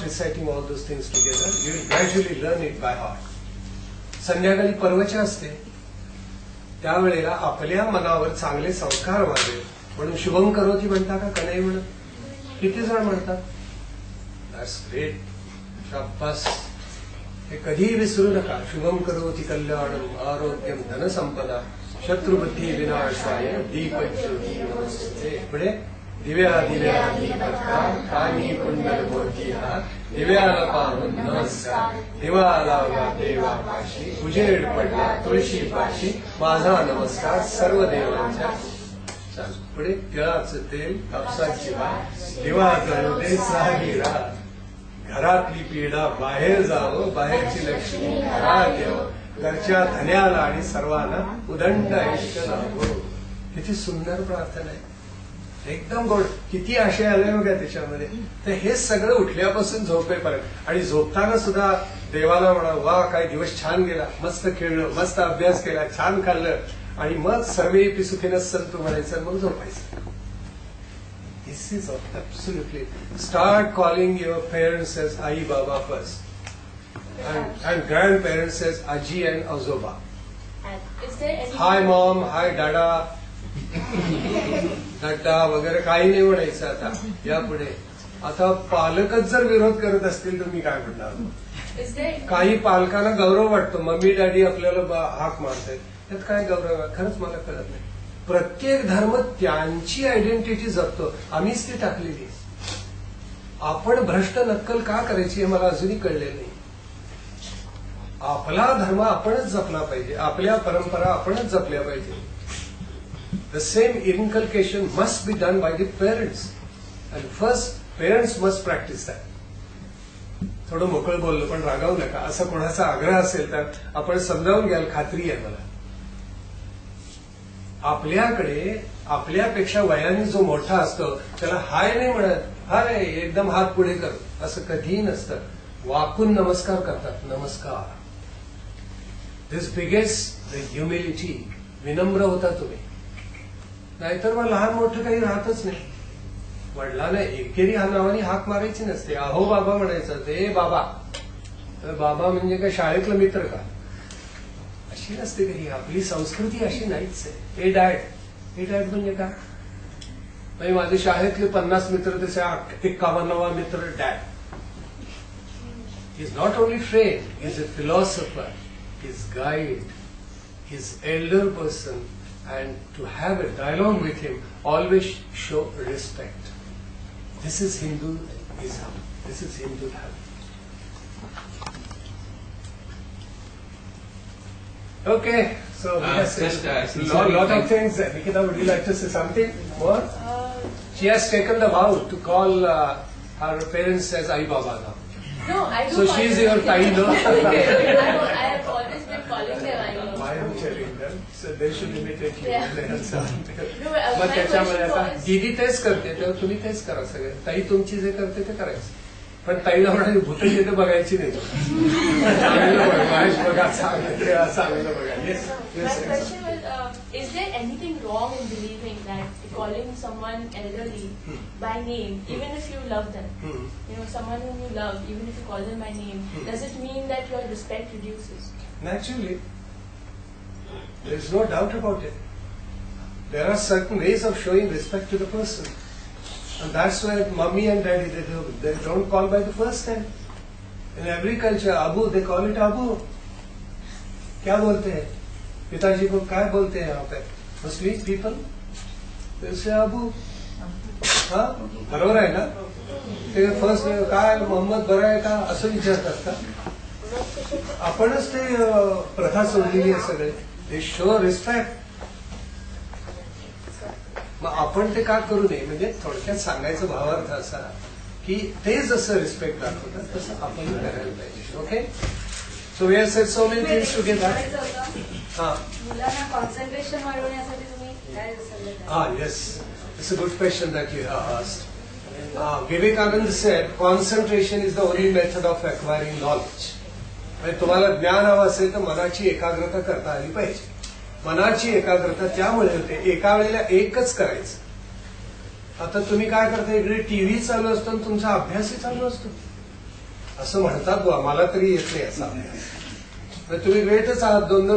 reciting all those things together. You will gradually learn it by heart. संध्याकाळी परवचा असते, त्यावेळेला आपल्या मनावर चांगले संस्कार व्हावे म्हणून शुभम करोती म्हणता का नाही म्हणत? किती जण म्हणतात? That's great. शाबास. हे कधीही विसरू नका. शुभम करोती कल्याणम आरोग्यम धनसंपदा शत्रुबुद्धी विनाशाय दीपज्योती नमस्ते. पुढे दिव्या दिव्या दीपकार कानी कुंडल बोधिया दिव्याला पाहून नमस्कार दिवा लावला देवापाशी उजेड पडला तुळशी पाशी माझा नमस्कार सर्व देवांच्या. पुढे तिळाचं तेल कापसाची वात दिवा जळू दे सारी रात घरातली पीडा बाहेर जावं बाहेरची लक्ष्मी घरात यावं घरच्या धन्याला आणि सर्वांना उदंड आयुष्य लाभो. किती सुंदर प्रार्थना आहे. एकदम गोड. किती आशय आले बघा त्याच्यामध्ये. तर हे सगळं उठल्यापासून झोपेपर्यंत आणि झोपताना सुद्धा देवाला म्हणा वा काय दिवस छान गेला, मस्त खेळलं, मस्त अभ्यास केला, छान खाल्लं आणि मग सर्वे सुखीनं संतू म्हणायचं मग झोपायचं. This is absolutely. Start calling your parents as आई बाबा first and grandparents says aji and azoba. Hi mom, hi dada, dada वगैरे काही नाही म्हणायचं आता यापुढे. आता पालकच जर विरोध करत असतील तर मी काय म्हणणार? काही पालकांना गौरव वाटतो, मम्मी डॅडी आपल्याला हाक मारतायत, त्यात काय गौरव आहे? खरंच मला कळत नाही. प्रत्येक धर्म त्यांची आयडेंटिटी जपतो, आम्हीच ती टाकलेली. आपण भ्रष्ट नक्कल का करायची हे मला अजूनही कळलेलं नाही. आपला धर्म आपणच जपला पाहिजे, आपल्या परंपरा आपणच जपल्या पाहिजे. The same inculcation must be done by the parents and first parents must practise that. थोडं मोकळं बोललं पण रागावू नका. असा कोणाचा आग्रह असेल तर आपण समजावून घ्याल, खात्री आहे मला. आपल्याकडे आपल्यापेक्षा वयाने जो मोठा असतो त्याला हाय नाही म्हणत, हाय एकदम हात पुढे कर असं कधीही नसतं. वाकून नमस्कार करतात, नमस्कार. दिस बिगेस द ह्युमिलिटी. विनम्र होता तुम्ही, नाहीतर मग लहान मोठं काही राहतच नाही. वडिलांना एकेरी हा नावाने हाक मारायची नसते. अहो बाबा म्हणायचं, ते बाबा. तर बाबा म्हणजे काय शाळेतला मित्र का? अशी नसते कधी. आपली संस्कृती अशी नाहीच आहे. ए डॅड. ए डॅड म्हणजे काय? म्हणजे माझे शाळेतले 50 मित्र तसे 51वा मित्र dad. He is not only friend, he is a philosopher, his guide, his elder person, and to have a dialogue with him, always show respect. This is Hinduism. This is Hindu dharma. Okay, so we have said a lot of things. Nikita, would you like to say something more? She has taken the vow to call her parents as Ai Baba now. No, I do. So she is your Thai, no? I have always been calling them Ai Baba. I am telling them, so they should imitate you. No, मग त्याच्यामध्ये आता दीदी तेच करते तेव्हा तुम्ही तेच करा सगळे. ताई तुमची जे करते ते करायचं. पण ताईला म्हणाली भूतं येते बघायची नाही. चांगलं बघा, महेश बघा, चांगलं बघा. Yes, My question was, is there anything wrong in believing that calling someone elderly by name, even if you love them, someone whom you love, even if you call them by name, does it mean that your respect reduces? Naturally. There is no doubt about it. There are certain ways of showing respect to the person. And that's why mummy and daddy, they don't call by the first name. In every culture, Abu, they call it Abu. क्या बोलते हैं? पिताजी को क्या बोलते हैं यहाँ पे? Muslim people? They say Abu. हाँ? बरोबर आहे ना? ते फर्स्ट काय मोहम्मद बरा आहे का असं विचारतात का? आपणच ते प्रथा सोडलेली आहे सगळे. They show respect. मग आपण ते का करू नये? म्हणजे थोडक्यात सांगायचा भावार्थ असा की ते जसं रिस्पेक्ट दाखवतात तसं आपण करायला पाहिजे. Okay, so we have said so many things to get that. हां, मुलांना कॉन्सन्ट्रेशन वाढवण्यासाठी तुम्ही काय सल्ला? हां, yes, it's a good question that you have asked. Vivekananda said concentration is the only method of acquiring knowledge. म्हणजे तुम्हाला ज्ञान हवं असेल तर मनाची एकाग्रता करता आली पाहिजे. मनाची एकाग्रता त्यामुळे होते एका वेळेला एकच करायचं. आता तुम्ही काय करता, इकडे टीव्ही चालू असतो आणि तुमचा अभ्यासही चालू असतो. असं म्हणतात बुवा, मला तरी येत नाही असा अभ्यास. तर तुम्ही ग्रेटच आहात, 2